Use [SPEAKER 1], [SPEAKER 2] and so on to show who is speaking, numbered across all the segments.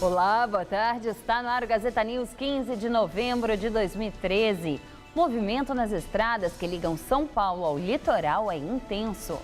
[SPEAKER 1] Olá, boa tarde. Está no ar o Gazeta News, 15 de novembro de 2013. Movimento nas estradas que ligam São Paulo ao litoral é intenso.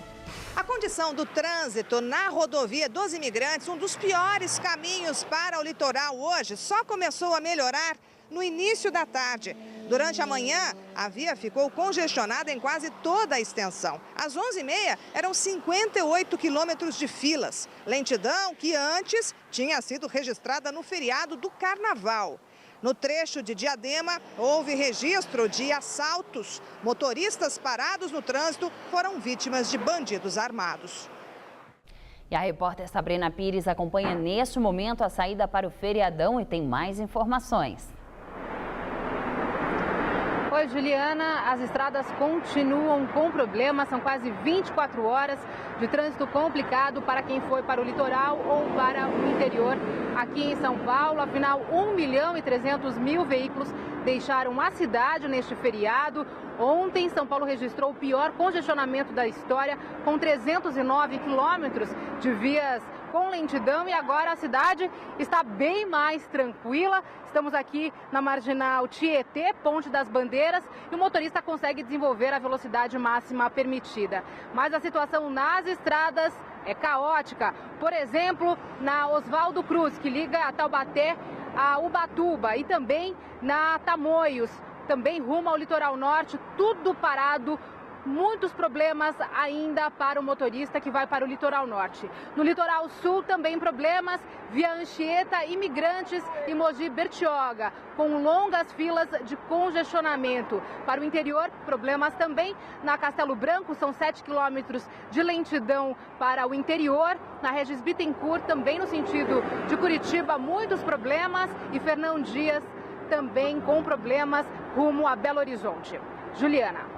[SPEAKER 2] A condição do trânsito na rodovia dos Imigrantes, um dos piores caminhos para o litoral hoje, só começou a melhorar no início da tarde. Durante a manhã, a via ficou congestionada em quase toda a extensão. Às 11h30, eram 58 quilômetros de filas. Lentidão que antes tinha sido registrada no feriado do Carnaval. No trecho de Diadema, houve registro de assaltos. Motoristas parados no trânsito foram vítimas de bandidos armados.
[SPEAKER 1] E a repórter Sabrina Pires acompanha neste momento a saída para o feriadão e tem mais informações.
[SPEAKER 3] Oi, Juliana, as estradas continuam com problemas, são quase 24 horas de trânsito complicado para quem foi para o litoral ou para o interior aqui em São Paulo. Afinal, 1.300.000 veículos deixaram a cidade neste feriado. Ontem, São Paulo registrou o pior congestionamento da história, com 309 quilômetros de vias com lentidão, e agora a cidade está bem mais tranquila. Estamos aqui na Marginal Tietê, Ponte das Bandeiras, e o motorista consegue desenvolver a velocidade máxima permitida. Mas a situação nas estradas é caótica. Por exemplo, na Oswaldo Cruz, que liga a Taubaté a Ubatuba, e também na Tamoios, também rumo ao litoral norte, tudo parado. Muitos problemas ainda para o motorista que vai para o litoral norte. No litoral sul também problemas, via Anchieta, Imigrantes e Mogi Bertioga, com longas filas de congestionamento. Para o interior, problemas também na Castelo Branco, são 7 quilômetros de lentidão para o interior. Na Regis Bittencourt, também no sentido de Curitiba, muitos problemas, e Fernão Dias também com problemas rumo a Belo Horizonte. Juliana.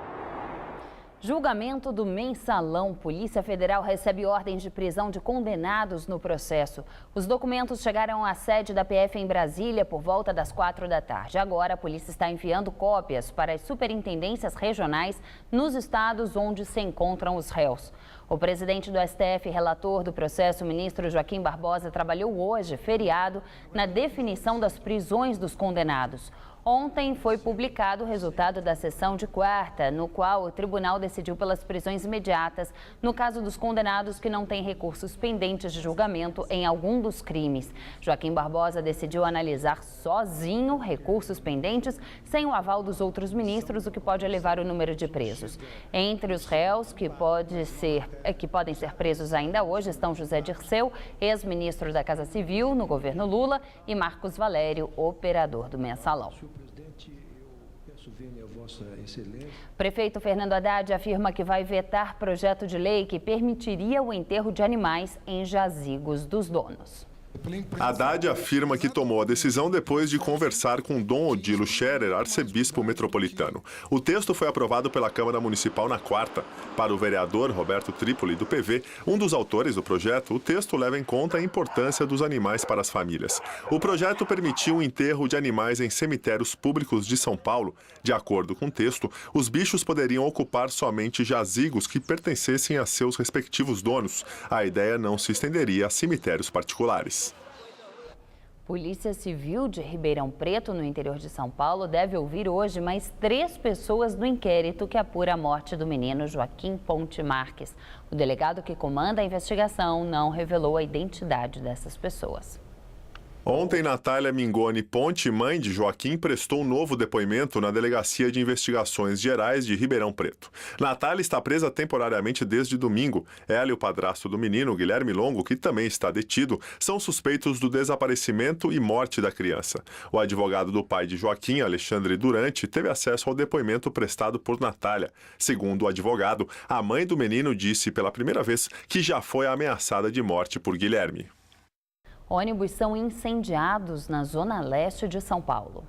[SPEAKER 1] Julgamento do Mensalão. Polícia Federal recebe ordens de prisão de condenados no processo. Os documentos chegaram à sede da PF em Brasília por volta das 4 da tarde. Agora, a polícia está enviando cópias para as superintendências regionais nos estados onde se encontram os réus. O presidente do STF, relator do processo, o ministro Joaquim Barbosa, trabalhou hoje, feriado, na definição das prisões dos condenados. Ontem foi publicado o resultado da sessão de quarta, no qual o tribunal decidiu pelas prisões imediatas no caso dos condenados que não têm recursos pendentes de julgamento em algum dos crimes. Joaquim Barbosa decidiu analisar sozinho recursos pendentes sem o aval dos outros ministros, o que pode elevar o número de presos. Entre os réus que podem ser presos ainda hoje estão José Dirceu, ex-ministro da Casa Civil no governo Lula, e Marcos Valério, operador do Mensalão. Prefeito Fernando Haddad afirma que vai vetar projeto de lei que permitiria o enterro de animais em jazigos dos donos.
[SPEAKER 4] Haddad afirma que tomou a decisão depois de conversar com Dom Odilo Scherer, arcebispo metropolitano. O texto foi aprovado pela Câmara Municipal na quarta. Para o vereador Roberto Trípoli, do PV, um dos autores do projeto, o texto leva em conta a importância dos animais para as famílias. O projeto permitiu o enterro de animais em cemitérios públicos de São Paulo. De acordo com o texto, os bichos poderiam ocupar somente jazigos que pertencessem a seus respectivos donos. A ideia não se estenderia a cemitérios particulares.
[SPEAKER 1] Polícia Civil de Ribeirão Preto, no interior de São Paulo, deve ouvir hoje mais 3 pessoas do inquérito que apura a morte do menino Joaquim Ponte Marques. O delegado que comanda a investigação não revelou a identidade dessas pessoas.
[SPEAKER 4] Ontem, Natália Mingoni Ponte, mãe de Joaquim, prestou um novo depoimento na Delegacia de Investigações Gerais de Ribeirão Preto. Natália está presa temporariamente desde domingo. Ela e o padrasto do menino, Guilherme Longo, que também está detido, são suspeitos do desaparecimento e morte da criança. O advogado do pai de Joaquim, Alexandre Durante, teve acesso ao depoimento prestado por Natália. Segundo o advogado, a mãe do menino disse pela primeira vez que já foi ameaçada de morte por Guilherme.
[SPEAKER 1] Ônibus são incendiados na zona leste de São Paulo.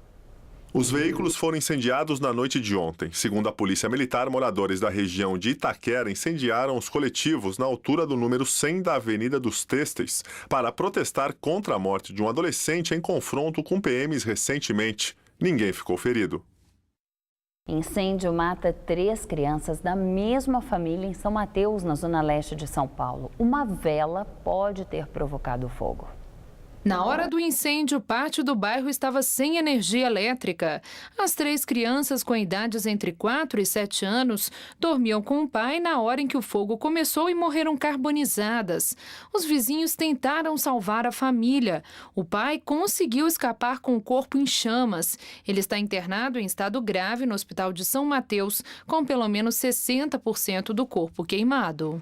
[SPEAKER 4] Os veículos foram incendiados na noite de ontem. Segundo a Polícia Militar, moradores da região de Itaquera incendiaram os coletivos na altura do número 100 da Avenida dos Têxteis para protestar contra a morte de um adolescente em confronto com PMs recentemente. Ninguém ficou ferido.
[SPEAKER 1] Incêndio mata 3 crianças da mesma família em São Mateus, na zona leste de São Paulo. Uma vela pode ter provocado o fogo.
[SPEAKER 5] Na hora do incêndio, parte do bairro estava sem energia elétrica. As 3 crianças com idades entre 4 e 7 anos dormiam com o pai na hora em que o fogo começou e morreram carbonizadas. Os vizinhos tentaram salvar a família. O pai conseguiu escapar com o corpo em chamas. Ele está internado em estado grave no Hospital de São Mateus, com pelo menos 60% do corpo queimado.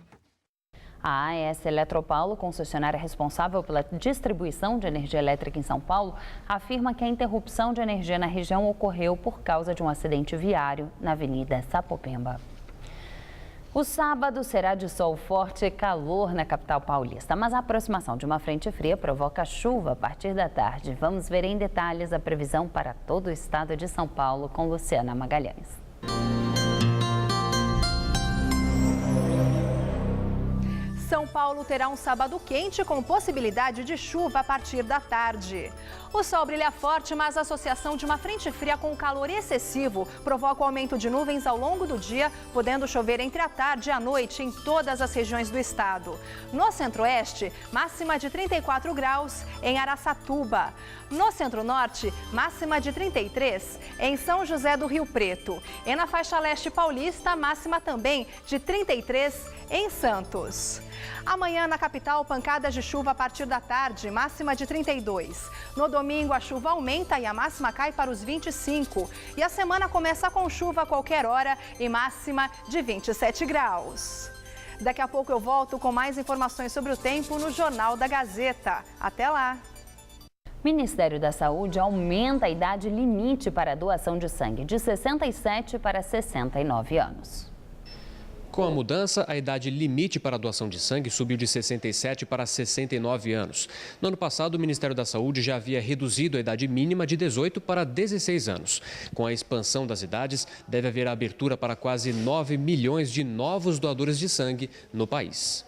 [SPEAKER 1] A AES Eletropaulo, concessionária responsável pela distribuição de energia elétrica em São Paulo, afirma que a interrupção de energia na região ocorreu por causa de um acidente viário na Avenida Sapopemba. O sábado será de sol forte e calor na capital paulista, mas a aproximação de uma frente fria provoca chuva a partir da tarde. Vamos ver em detalhes a previsão para todo o estado de São Paulo com Luciana Magalhães.
[SPEAKER 6] São Paulo terá um sábado quente com possibilidade de chuva a partir da tarde. O sol brilha forte, mas a associação de uma frente fria com calor excessivo provoca o aumento de nuvens ao longo do dia, podendo chover entre a tarde e a noite em todas as regiões do estado. No centro-oeste, máxima de 34 graus em Araçatuba. No centro-norte, máxima de 33 em São José do Rio Preto. E na faixa leste paulista, máxima também de 33 em Santos. Amanhã na capital, pancadas de chuva a partir da tarde, máxima de 32. No domingo, a chuva aumenta e a máxima cai para os 25. E a semana começa com chuva a qualquer hora e máxima de 27 graus. Daqui a pouco eu volto com mais informações sobre o tempo no Jornal da Gazeta. Até lá!
[SPEAKER 1] O Ministério da Saúde aumenta a idade limite para a doação de sangue de 67 para 69 anos.
[SPEAKER 7] Com a mudança, a idade limite para a doação de sangue subiu de 67 para 69 anos. No ano passado, o Ministério da Saúde já havia reduzido a idade mínima de 18 para 16 anos. Com a expansão das idades, deve haver a abertura para quase 9 milhões de novos doadores de sangue no país.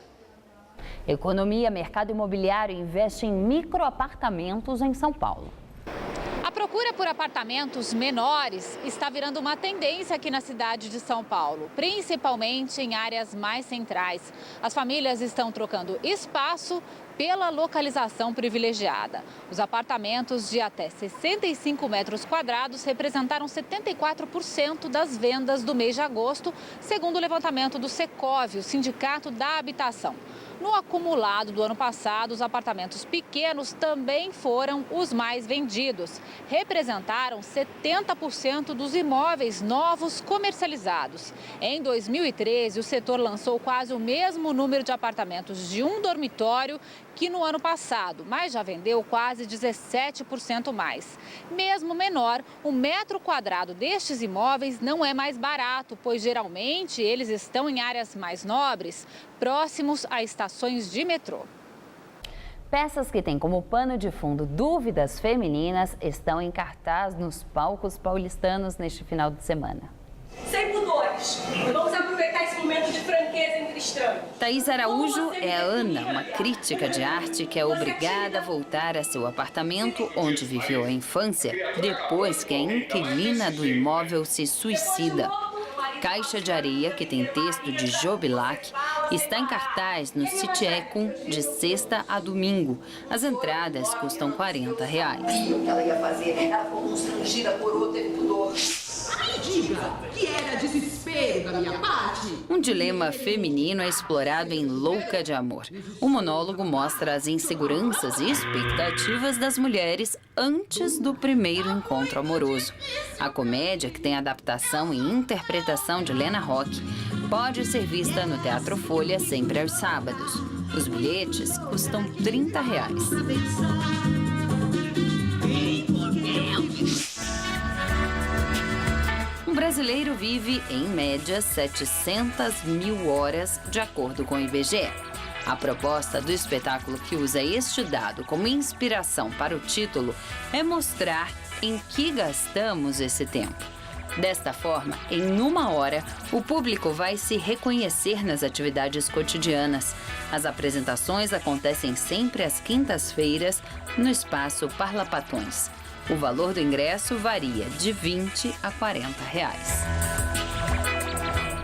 [SPEAKER 1] Economia, mercado imobiliário investe em microapartamentos em São Paulo.
[SPEAKER 8] A procura por apartamentos menores está virando uma tendência aqui na cidade de São Paulo, principalmente em áreas mais centrais. As famílias estão trocando espaço pela localização privilegiada. Os apartamentos de até 65 metros quadrados representaram 74% das vendas do mês de agosto, segundo o levantamento do Secov, o Sindicato da Habitação. No acumulado do ano passado, os apartamentos pequenos também foram os mais vendidos. Representaram 70% dos imóveis novos comercializados. Em 2013, o setor lançou quase o mesmo número de apartamentos de um dormitório que no ano passado, mas já vendeu quase 17% mais. Mesmo menor, o metro quadrado destes imóveis não é mais barato, pois geralmente eles estão em áreas mais nobres, próximos a estações de metrô.
[SPEAKER 1] Peças que têm como pano de fundo dúvidas femininas estão em cartaz nos palcos paulistanos neste final de semana.
[SPEAKER 9] Sem pudores. Vamos aproveitar esse momento de franqueza entre estranhos.
[SPEAKER 1] Thaís Araújo é a Ana, uma crítica de arte que é obrigada a voltar a seu apartamento onde viveu a infância depois que a inquilina do imóvel se suicida. Caixa de Areia, que tem texto de Jobilac, está em cartaz no City Econ de sexta a domingo. As entradas custam R$40.
[SPEAKER 10] O que ela ia fazer? Ela ficou constrangida por outro pudor.
[SPEAKER 11] Diga que era desespero da minha parte.
[SPEAKER 1] Um dilema feminino é explorado em Louca de Amor. O monólogo mostra as inseguranças e expectativas das mulheres antes do primeiro encontro amoroso. A comédia, que tem adaptação e interpretação de Lena Roque, pode ser vista no Teatro Folha sempre aos sábados. Os bilhetes custam R$30. Um brasileiro vive, em média, 700 mil horas, de acordo com o IBGE. A proposta do espetáculo, que usa este dado como inspiração para o título, é mostrar em que gastamos esse tempo. Desta forma, em uma hora, o público vai se reconhecer nas atividades cotidianas. As apresentações acontecem sempre às quintas-feiras, no espaço Parlapatões. O valor do ingresso varia de R$20 a R$40.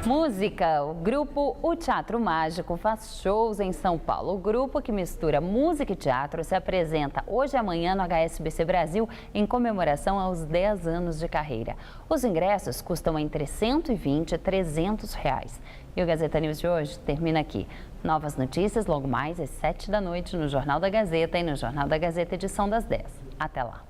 [SPEAKER 1] Música, o grupo O Teatro Mágico faz shows em São Paulo. O grupo que mistura música e teatro se apresenta hoje e amanhã no HSBC Brasil em comemoração aos 10 anos de carreira. Os ingressos custam entre R$120 e R$300. E o Gazeta News de hoje termina aqui. Novas notícias logo mais às 7 da noite no Jornal da Gazeta e no Jornal da Gazeta edição das 10. Até lá.